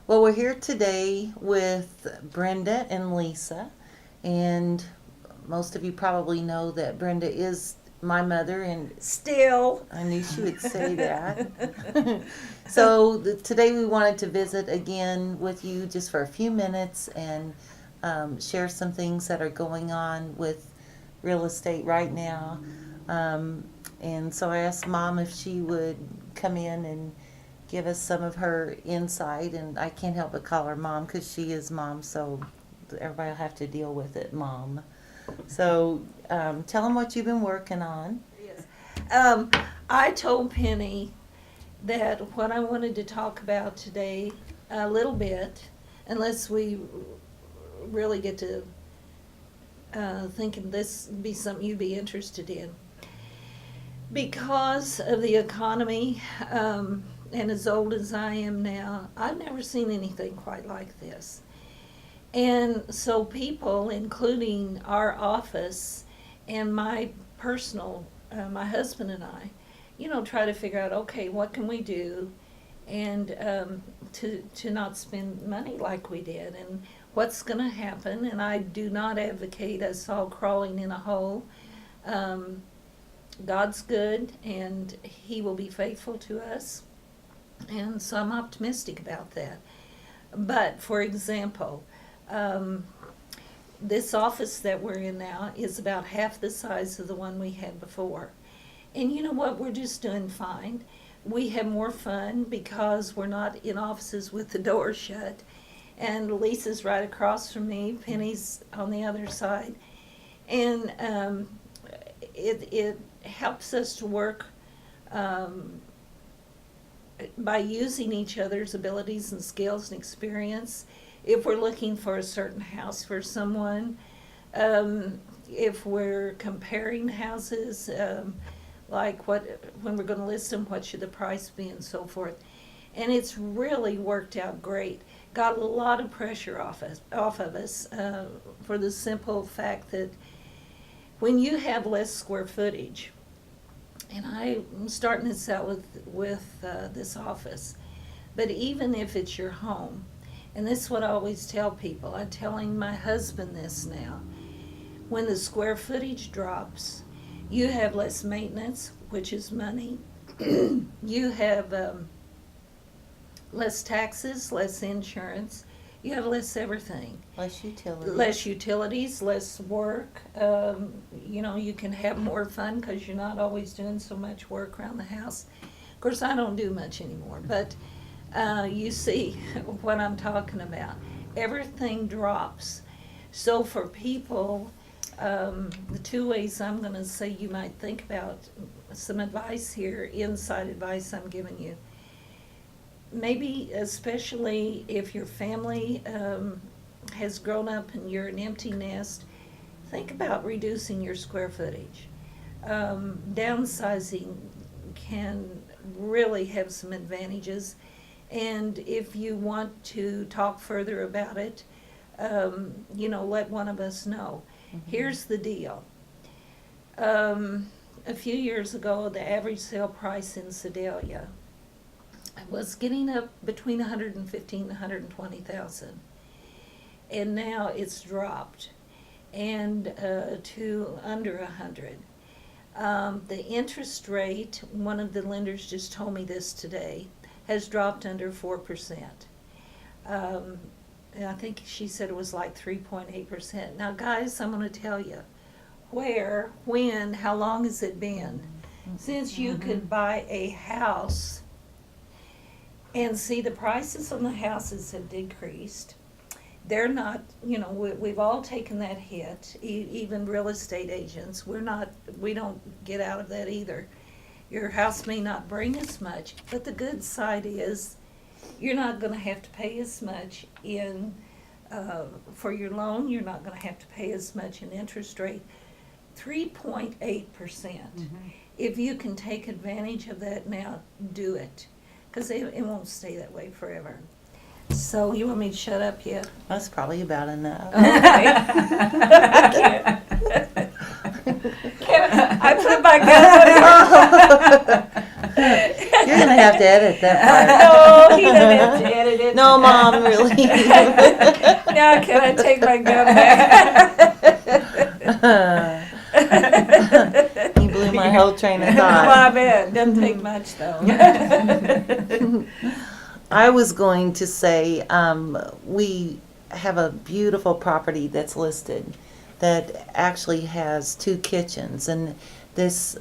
Well, we're here today with Brenda and Lisa, and most of you probably know that Brenda is my mother, and Still. I knew she would say that. Today we wanted to visit again with you just for a few minutes and share some things that are going on with real estate right now. And so I asked Mom if she would come in and give us some of her insight, and I can't help but call her Mom because she is Mom, so everybody will have to deal with it, Mom. Tell them what you've been working on. Yes. Um, I told Penny that what I wanted to talk about today, a little bit, unless we really get to thinking this would be something you'd be interested in. Because of the economy, and as old as I am now, I've never seen anything quite like this. And so people, including our office and my personal, my husband and I, try to figure out, okay, what can we do and to not spend money like we did, and what's going to happen. And I do not advocate us all crawling in a hole. God's good, and He will be faithful to us, and so I'm optimistic about that. But, for example, this office that we're in now is about half the size of the one we had before. And you know what? We're just doing fine. We have more fun because we're not in offices with the door shut. And Lisa's right across from me. Penny's on the other side. And it helps us to work by using each other's abilities and skills and experience. If we're looking for a certain house for someone, if we're comparing houses, like when we're going to list them, what should the price be, and so forth. And it's really worked out great. Got a lot of pressure off of us for the simple fact that when you have less square footage, and I'm starting this out with this office, but even if it's your home, and this is what I always tell people, I'm telling my husband this now, when the square footage drops, you have less maintenance, which is money. You have less taxes, less insurance. You have less everything. Less utilities. Less utilities, less work. You can have more fun because you're not always doing so much work around the house. Of course, I don't do much anymore, but you see what I'm talking about. Everything drops. So for people, the two ways I'm going to say you might think about some advice here, inside advice I'm giving you. Maybe especially if your family has grown up and you're an empty nest, think about reducing your square footage. Downsizing can really have some advantages, and if you want to talk further about it, let one of us know. Mm-hmm. Here's the deal. A few years ago, the average sale price in Sedalia was getting up between 115 and 120,000, and now it's dropped and to under 100. The interest rate, one of the lenders just told me this today, has dropped under 4%. And I think she said it was like 3.8%. Now, guys, I'm going to tell you, where, when, how long has it been since you could buy a house and see the prices on the houses have decreased? They're not, we've all taken that hit, even real estate agents. We don't get out of that either. Your house may not bring as much, but the good side is you're not going to have to pay as much for your loan. You're not going to have to pay as much in interest rate. 3.8%. Mm-hmm. If you can take advantage of that now, do it, because it won't stay that way forever. So you want me to shut up yet? That's probably about enough. Okay. I put my gun on. You're going to have to edit that part. No, he doesn't have to edit really didn't. No, Mom, really. Now can I take my gun back? You blew my whole train of Well, I thought. bet. Doesn't take much, though. I was going to say, we have a beautiful property that's listed that actually has 2 kitchens, and this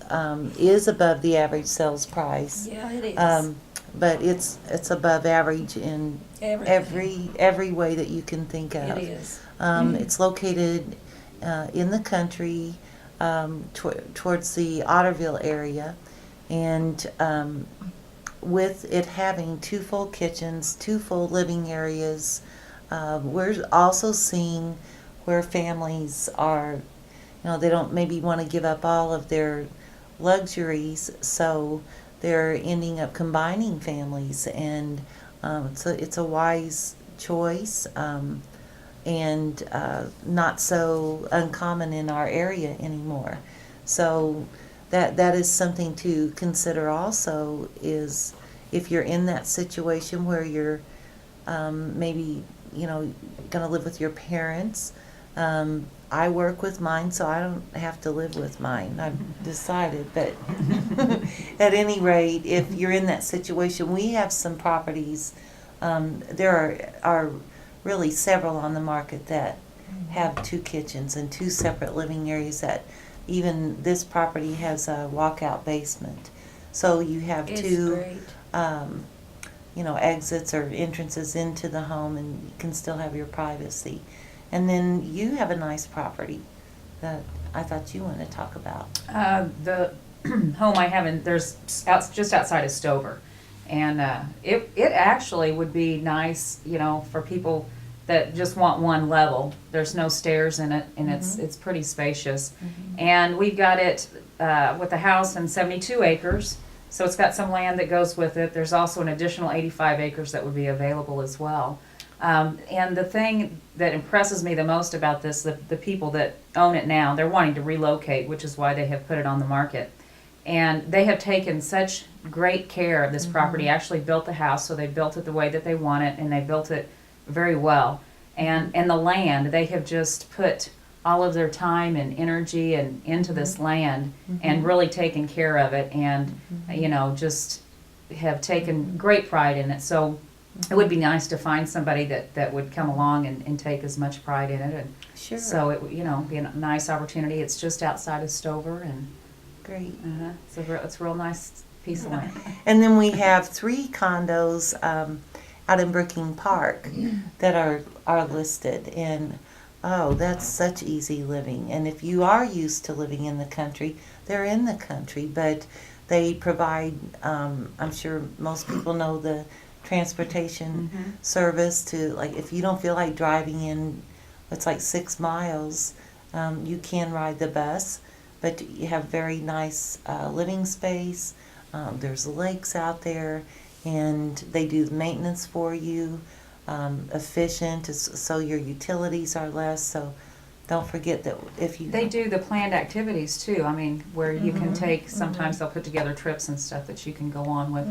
is above the average sales price. Yeah, it is. But it's above average in every way that you can think of. It is. It's located in the country, towards the Otterville area, and with it having 2 full kitchens, 2 full living areas, we're also seeing where families are, they don't maybe want to give up all of their luxuries, so they're ending up combining families, and it's a wise choice, and not so uncommon in our area anymore. So that is something to consider also, is if you're in that situation where you're maybe going to live with your parents. I work with mine, so I don't have to live with mine. I've decided, but at any rate, if you're in that situation, we have some properties. There are really several on the market that have 2 kitchens and 2 separate living areas. That even this property has a walkout basement, so you have It's 2 great. exits or entrances into the home, and you can still have your privacy. And then you have a nice property that I thought you wanted to talk about. The home I have just outside of Stover, and it actually would be nice, for people that just want one level. There's no stairs in it, and it's pretty spacious. And we've got it with a house and 72 acres, so it's got some land that goes with it. There's also an additional 85 acres that would be available as well. And the thing that impresses me the most about this, the people that own it now, they're wanting to relocate, which is why they have put it on the market. And they have taken such great care of this property, actually built the house, so they built it the way that they want it, and they built it very well. And the land, they have just put all of their time and energy and into this land and really taken care of it, and just have taken great pride in it. So it would be nice to find somebody that would come along and take as much pride in it. And Sure. so it would, be a nice opportunity. It's just outside of Stover, and Great. it's a real nice piece of land. And then we have 3 condos out in Brookings Park that are listed, and that's such easy living. And if you are used to living in the country, they're in the country, but they provide, I'm sure most people know the transportation service to, like, if you don't feel like driving in, it's like 6 miles, you can ride the bus, but you have very nice living space. There's lakes out there, and they do the maintenance for you, efficient, so your utilities are less. So don't forget that if you... They do the planned activities too. I mean, where you can take, sometimes they'll put together trips and stuff that you can go on with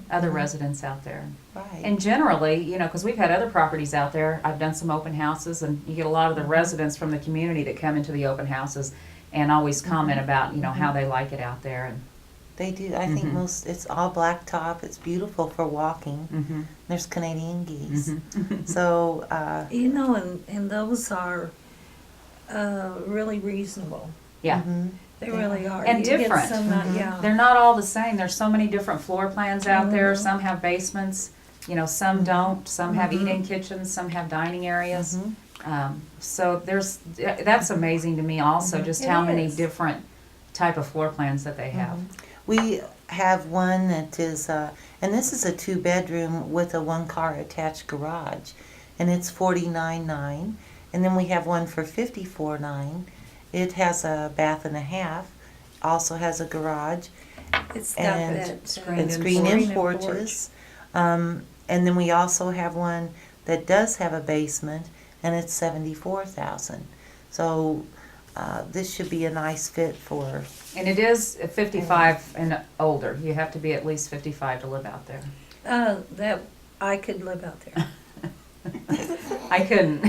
other residents out there. Right. And generally, because we've had other properties out there, I've done some open houses, and you get a lot of the residents from the community that come into the open houses and always comment about, how they like it out there. And They do. I think it's all blacktop. It's beautiful for walking. There's Canadian geese. So, and those are really reasonable. yeah. They really are. And You get different. some, yeah. They're not all the same. There's so many different floor plans out there. Some have basements, some don't. Some have eat-in kitchens, some have dining areas. So that's amazing to me also, just It how many is. different type of floor plans that they have. we have one that is, and this is a 2-bedroom with a 1-car attached garage, and it's $49,900. And then we have one for $54,900. It has a bath and a half, also has a garage, It's got and that it's screened-in screened-in porches. And then we also have one that does have a basement, and it's $74,000. So this should be a nice fit for... And it is 55 and older. You have to be at least 55 to live out there. That I could live out there. I couldn't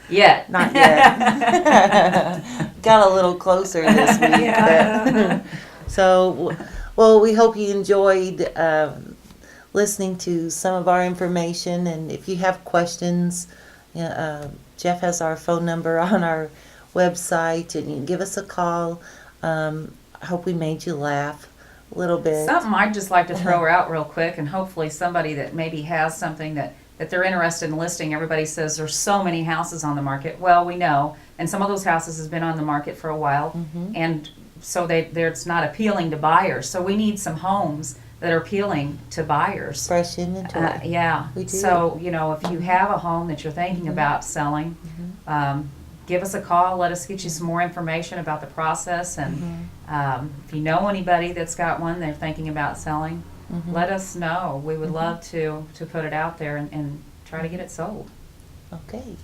yet. Not yet. Got a little closer this week. Yeah. So, well, we hope you enjoyed listening to some of our information. And if you have questions, Jeff has our phone number on our website, and you can give us a call. I hope we made you laugh a little bit. Something I'd just like to throw out real quick, and hopefully somebody that maybe has something that they're interested in listing. Everybody says there's so many houses on the market. Well, we know, and some of those houses has been on the market for a while, and so it's not appealing to buyers. So we need some homes that are appealing to buyers. Fresh inventory. Yeah. We do. So, if you have a home that you're thinking about selling, give us a call. Let us get you some more information about the process. And if you know anybody that's got one they're thinking about selling, let us know. We would love to put it out there and try to get it sold. Okay.